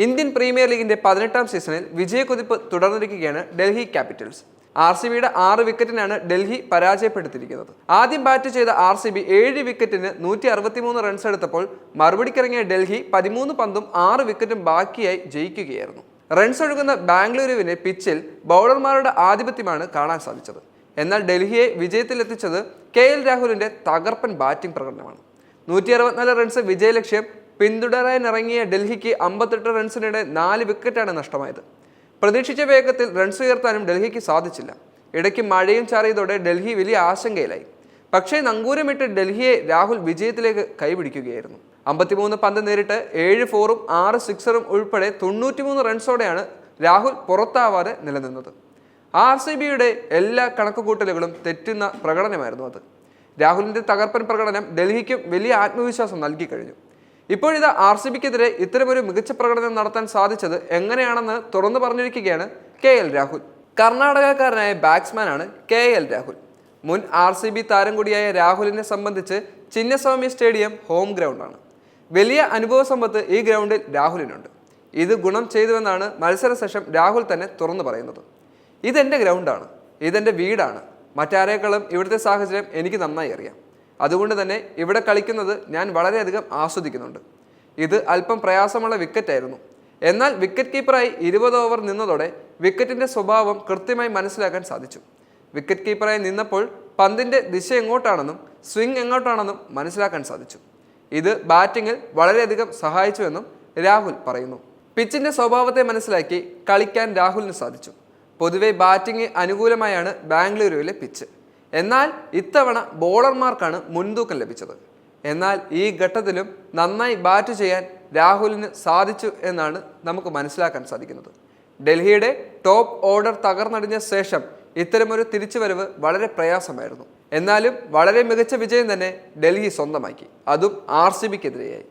Indian premier ലീഗിന്റെ 18ാം സീസണിൽ വിജയക്കുതിപ്പ് തുടർന്നിരിക്കുകയാണ് Delhi Capitals. RCBയുടെ 6 വിക്കറ്റിനാണ് ഡൽഹി പരാജയപ്പെടുത്തിയിരിക്കുന്നത്. ആദ്യം ബാറ്റ് ചെയ്ത RCB 7 വിക്കറ്റിന് 163 റൺസ് എടുത്തപ്പോൾ മറുപടിക്കിറങ്ങിയ ഡൽഹി 13 പന്തും 6 വിക്കറ്റും ബാക്കിയായി ജയിക്കുകയായിരുന്നു. റൺസ് ഒഴുകുന്ന ബാംഗ്ലൂരുവിന്റെ പിച്ചിൽ ബൗളർമാരുടെ ആധിപത്യമാണ് കാണാൻ സാധിച്ചത്. എന്നാൽ ഡൽഹിയെ വിജയത്തിലെത്തിച്ചത് KL രാഹുലിന്റെ തകർപ്പൻ ബാറ്റിംഗ് പ്രകടനമാണ്. 164 റൺസ് വിജയലക്ഷ്യം പിന്തുടരാനിറങ്ങിയ ഡൽഹിക്ക് 58 റൺസിനിടെ 4 വിക്കറ്റാണ് നഷ്ടമായത്. പ്രതീക്ഷിച്ച വേഗത്തിൽ റൺസ് ഉയർത്താനും ഡൽഹിക്ക് സാധിച്ചില്ല. ഇടയ്ക്ക് മഴയും ചാറിയതോടെ ഡൽഹി വലിയ ആശങ്കയിലായി. പക്ഷേ നങ്കൂരമിട്ട് ഡൽഹിയെ രാഹുൽ വിജയത്തിലേക്ക് കൈപിടിക്കുകയായിരുന്നു. 53 പന്ത് നേരിട്ട് 7 4ഉം 6 6ഉം ഉൾപ്പെടെ 93 റൺസോടെയാണ് രാഹുൽ പുറത്താവാതെ നിലനിന്നത്. RCBയുടെ എല്ലാ കണക്കുകൂട്ടലുകളും തെറ്റുന്ന പ്രകടനമായിരുന്നു അത്. രാഹുലിന്റെ തകർപ്പൻ പ്രകടനം ഡൽഹിക്കും വലിയ ആത്മവിശ്വാസം നൽകി കഴിഞ്ഞു. ഇപ്പോഴിതാ RCBക്കെതിരെ ഇത്തരമൊരു മികച്ച പ്രകടനം നടത്താൻ സാധിച്ചത് എങ്ങനെയാണെന്ന് തുറന്നു പറഞ്ഞിരിക്കുകയാണ് KL രാഹുൽ. കർണാടകക്കാരനായ ബാറ്റ്സ്മാനാണ് KL രാഹുൽ. മുൻ RCB താരം കൂടിയായ രാഹുലിനെ സംബന്ധിച്ച് ചിന്നസ്വാമി സ്റ്റേഡിയം ഹോം ഗ്രൗണ്ടാണ്. വലിയ അനുഭവ സമ്പത്ത് ഈ ഗ്രൗണ്ടിൽ രാഹുലിനുണ്ട്. ഇത് ഗുണം ചെയ്തുവെന്നാണ് മത്സരശേഷം രാഹുൽ തന്നെ തുറന്നു പറയുന്നത്. ഇതെൻ്റെ ഗ്രൗണ്ടാണ്, ഇതെൻ്റെ വീടാണ്. മറ്റാരേക്കാളും ഇവിടുത്തെ സാഹചര്യം എനിക്ക് നന്നായി അറിയാം. അതുകൊണ്ട് തന്നെ ഇവിടെ കളിക്കുന്നത് ഞാൻ വളരെയധികം ആസ്വദിക്കുന്നുണ്ട്. ഇത് അല്പം പ്രയാസമുള്ള വിക്കറ്റായിരുന്നു. എന്നാൽ വിക്കറ്റ് കീപ്പറായി 20 ഓവർ നിന്നതോടെ വിക്കറ്റിൻ്റെ സ്വഭാവം കൃത്യമായി മനസ്സിലാക്കാൻ സാധിച്ചു. വിക്കറ്റ് കീപ്പറായി നിന്നപ്പോൾ പന്തിൻ്റെ ദിശ എങ്ങോട്ടാണെന്നും സ്വിംഗ് എങ്ങോട്ടാണെന്നും മനസ്സിലാക്കാൻ സാധിച്ചു. ഇത് ബാറ്റിങ്ങിൽ വളരെയധികം സഹായിച്ചുവെന്നും രാഹുൽ പറയുന്നു. പിച്ചിൻ്റെ സ്വഭാവത്തെ മനസ്സിലാക്കി കളിക്കാൻ രാഹുലിന് സാധിച്ചു. പൊതുവെ ബാറ്റിംഗ് അനുകൂലമായാണ് ബാംഗ്ലൂരുവിലെ പിച്ച്. എന്നാൽ ഇത്തവണ ബോളർമാർക്കാണ് മുൻതൂക്കം ലഭിച്ചത്. എന്നാൽ ഈ ഘട്ടത്തിലും നന്നായി ബാറ്റ് ചെയ്യാൻ രാഹുലിന് സാധിച്ചു എന്നാണ് നമുക്ക് മനസ്സിലാക്കാൻ സാധിക്കുന്നത്. ഡൽഹിയുടെ ടോപ്പ് ഓർഡർ തകർന്നടിഞ്ഞ ശേഷം ഇത്തരമൊരു തിരിച്ചുവരവ് വളരെ പ്രയാസമായിരുന്നു. എന്നാലും വളരെ മികച്ച വിജയം തന്നെ ഡൽഹി സ്വന്തമാക്കി, അതും RCBക്കെതിരെയായി.